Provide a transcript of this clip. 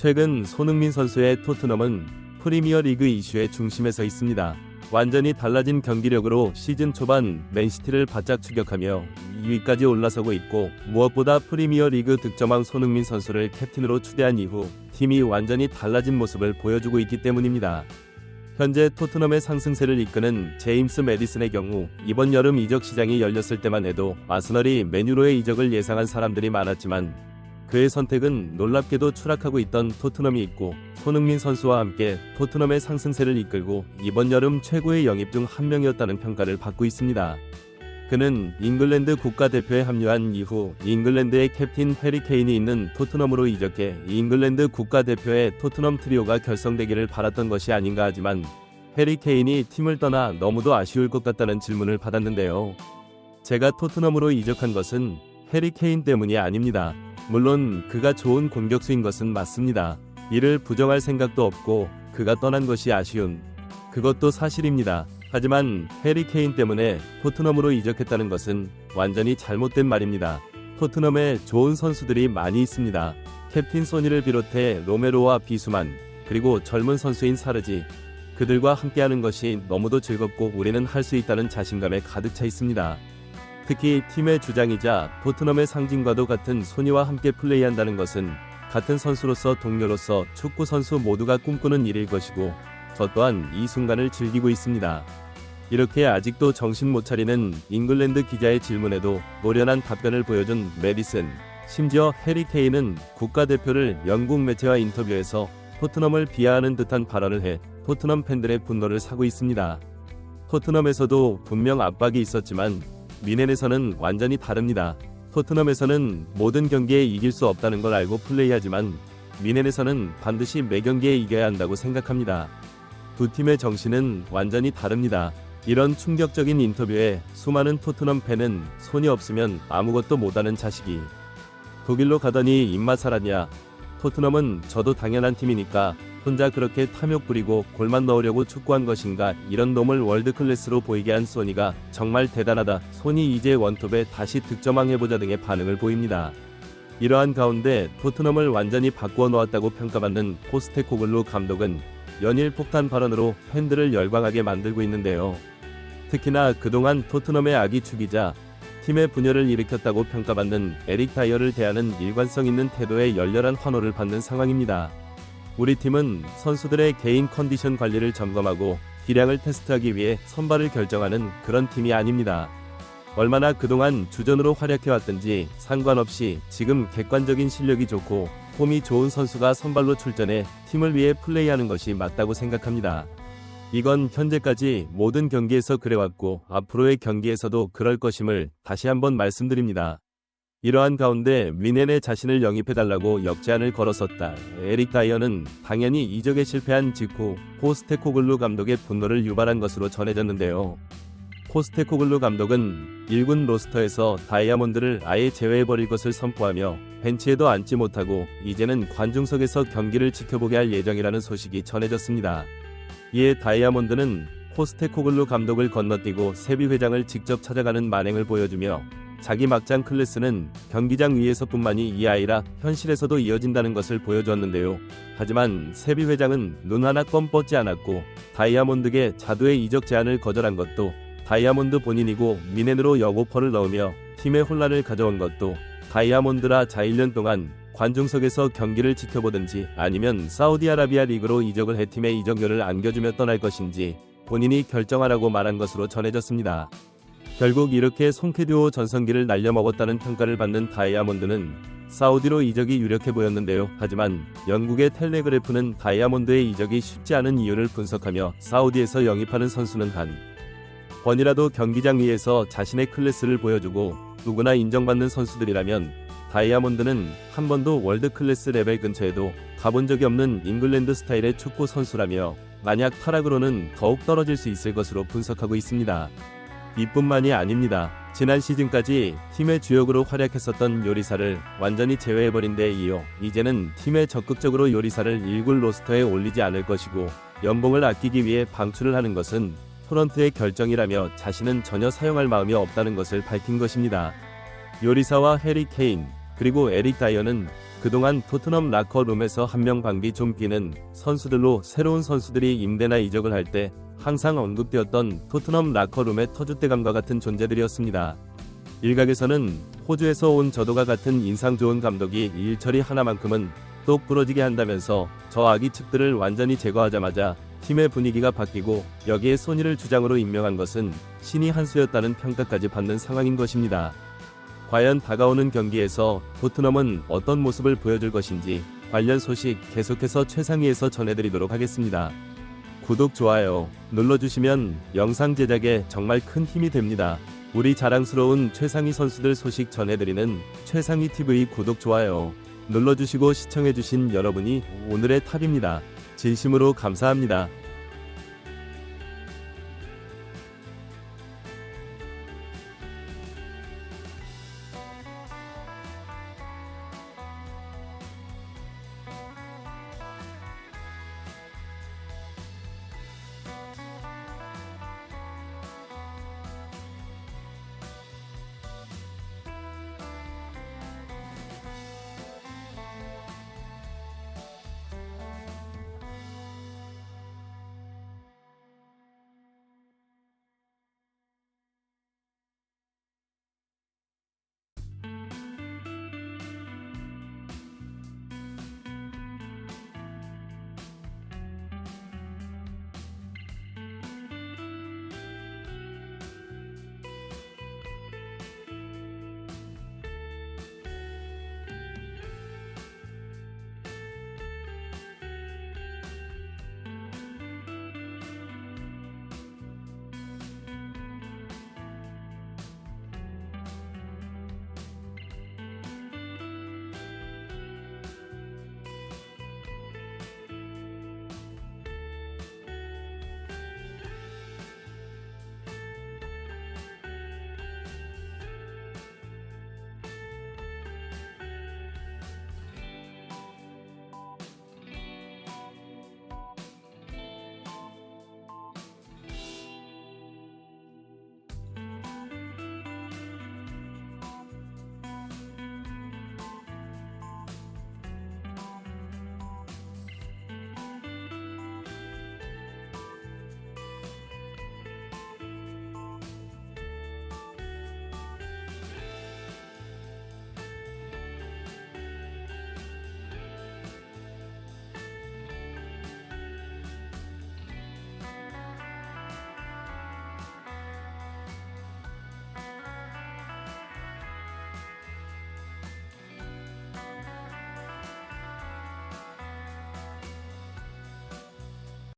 최근 손흥민 선수의 토트넘은 프리미어리그 이슈의 중심에 서 있습니다. 완전히 달라진 경기력으로 시즌 초반 맨시티를 바짝 추격하며 2위까지 올라서고 있고, 무엇보다 프리미어리그 득점왕 손흥민 선수를 캡틴으로 추대한 이후 팀이 완전히 달라진 모습을 보여주고 있기 때문입니다. 현재 토트넘의 상승세를 이끄는 제임스 매디슨의 경우 이번 여름 이적 시장이 열렸을 때만 해도 아스널이 맨유로의 이적을 예상한 사람들이 많았지만 그의 선택은 놀랍게도 추락하고 있던 토트넘이 있고, 손흥민 선수와 함께 토트넘의 상승세를 이끌고 이번 여름 최고의 영입 중 한 명이었다는 평가를 받고 있습니다. 그는 잉글랜드 국가대표에 합류한 이후 잉글랜드의 캡틴 해리 케인이 있는 토트넘으로 이적해 잉글랜드 국가대표의 토트넘 트리오가 결성되기를 바랐던 것이 아닌가 하지만, 해리 케인이 팀을 떠나 너무도 아쉬울 것 같다는 질문을 받았는데요. 제가 토트넘으로 이적한 것은 해리 케인 때문이 아닙니다. 물론 그가 좋은 공격수인 것은 맞습니다. 이를 부정할 생각도 없고 그가 떠난 것이 아쉬운 그것도 사실입니다. 하지만 해리 케인 때문에 토트넘으로 이적했다는 것은 완전히 잘못된 말입니다. 토트넘에 좋은 선수들이 많이 있습니다. 캡틴 소니를 비롯해 로메로와 비수만, 그리고 젊은 선수인 사르지, 그들과 함께하는 것이 너무도 즐겁고 우리는 할 수 있다는 자신감에 가득 차 있습니다. 특히 팀의 주장이자 토트넘의 상징과도 같은 소니와 함께 플레이한다는 것은 같은 선수로서 동료로서 축구 선수 모두가 꿈꾸는 일일 것이고, 저 또한 이 순간을 즐기고 있습니다. 이렇게 아직도 정신 못 차리는 잉글랜드 기자의 질문에도 노련한 답변을 보여준 매디슨. 심지어 해리 케인은 국가대표를 영국 매체와 인터뷰에서 토트넘을 비하하는 듯한 발언을 해 토트넘 팬들의 분노를 사고 있습니다. 토트넘에서도 분명 압박이 있었지만 미넨에서는 완전히 다릅니다. 토트넘에서는 모든 경기에 이길 수 없다는 걸 알고 플레이하지만 미넨에서는 반드시 매 경기에 이겨야 한다고 생각합니다. 두 팀의 정신은 완전히 다릅니다. 이런 충격적인 인터뷰에 수많은 토트넘 팬은 손이 없으면 아무것도 못하는 자식이 독일로 가더니 입맛 살았냐, 토트넘은 저도 당연한 팀이니까 혼자 그렇게 탐욕 부리고 골만 넣으려고 축구한 것인가, 이런 놈을 월드클래스로 보이게 한 소니가 정말 대단하다, 소니 이제 원톱에 다시 득점왕 해보자 등의 반응을 보입니다. 이러한 가운데 토트넘을 완전히 바꾸어 놓았다고 평가받는 포스테코글루 감독은 연일 폭탄 발언으로 팬들을 열광하게 만들고 있는데요. 특히나 그동안 토트넘의 악이 축이자 팀의 분열을 일으켰다고 평가받는 에릭 다이어를 대하는 일관성 있는 태도에 열렬한 환호를 받는 상황입니다. 우리 팀은 선수들의 개인 컨디션 관리를 점검하고 기량을 테스트하기 위해 선발을 결정하는 그런 팀이 아닙니다. 얼마나 그동안 주전으로 활약해왔든지 상관없이 지금 객관적인 실력이 좋고 폼이 좋은 선수가 선발로 출전해 팀을 위해 플레이하는 것이 맞다고 생각합니다. 이건 현재까지 모든 경기에서 그래왔고 앞으로의 경기에서도 그럴 것임을 다시 한번 말씀드립니다. 이러한 가운데 미넨에 자신을 영입해달라고 역제안을 걸었었다. 에릭 다이어는 당연히 이적에 실패한 직후 포스테코글루 감독의 분노를 유발한 것으로 전해졌는데요. 포스테코글루 감독은 1군 로스터에서 다이아몬드를 아예 제외해버릴 것을 선포하며 벤치에도 앉지 못하고 이제는 관중석에서 경기를 지켜보게 할 예정이라는 소식이 전해졌습니다. 이에 다이아몬드는 포스테코글루 감독을 건너뛰고 세비 회장을 직접 찾아가는 만행을 보여주며 자기 막장 클래스는 경기장 위에서뿐만이 아니라 현실에서도 이어진다는 것을 보여주었는데요. 하지만 세비 회장은 눈 하나 껌 뻗지 않았고 다이아몬드에게 자두의 이적 제안을 거절한 것도 다이아몬드 본인이고 미넨으로 역오퍼를 넣으며 팀의 혼란을 가져온 것도 다이아몬드라. 자 1년 동안 관중석에서 경기를 지켜보든지 아니면 사우디아라비아 리그로 이적을 해 팀의 이적료를 안겨주며 떠날 것인지 본인이 결정하라고 말한 것으로 전해졌습니다. 결국 이렇게 송케듀오 전성기를 날려먹었다는 평가를 받는 다이아몬드는 사우디로 이적이 유력해 보였는데요. 하지만 영국의 텔레그래프는 다이아몬드의 이적이 쉽지 않은 이유를 분석하며 사우디에서 영입하는 선수는 한 번이라도 경기장 위에서 자신의 클래스를 보여주고 누구나 인정받는 선수들이라면 다이아몬드는 한 번도 월드클래스 레벨 근처에도 가본 적이 없는 잉글랜드 스타일의 축구 선수라며 만약 타락으로는 더욱 떨어질 수 있을 것으로 분석하고 있습니다. 이뿐만이 아닙니다. 지난 시즌까지 팀의 주역으로 활약했었던 요리사를 완전히 제외해버린 데 이어 이제는 팀에 적극적으로 요리사를 1군 로스터에 올리지 않을 것이고, 연봉을 아끼기 위해 방출을 하는 것은 프런트의 결정이라며 자신은 전혀 사용할 마음이 없다는 것을 밝힌 것입니다. 요리사와 해리 케인 그리고 에릭 다이어는 그동안 토트넘 라커룸에서 한 명 방귀 좀 뀌는 선수들로 새로운 선수들이 임대나 이적을 할 때 항상 언급되었던 토트넘 라커룸의 터줏대감과 같은 존재들이었습니다. 일각에서는 호주에서 온 저도가 같은 인상 좋은 감독이 일처리 하나만큼은 똑 부러지게 한다면서 저 아기 측들을 완전히 제거하자마자 팀의 분위기가 바뀌고 여기에 소니를 주장으로 임명한 것은 신이 한 수였다는 평가까지 받는 상황인 것입니다. 과연 다가오는 경기에서 토트넘은 어떤 모습을 보여줄 것인지 관련 소식 계속해서 최상위에서 전해드리도록 하겠습니다. 구독, 좋아요 눌러주시면 영상 제작에 정말 큰 힘이 됩니다. 우리 자랑스러운 최상위 선수들 소식 전해드리는 최상위TV 구독, 좋아요 눌러주시고 시청해주신 여러분이 오늘의 탑입니다. 진심으로 감사합니다.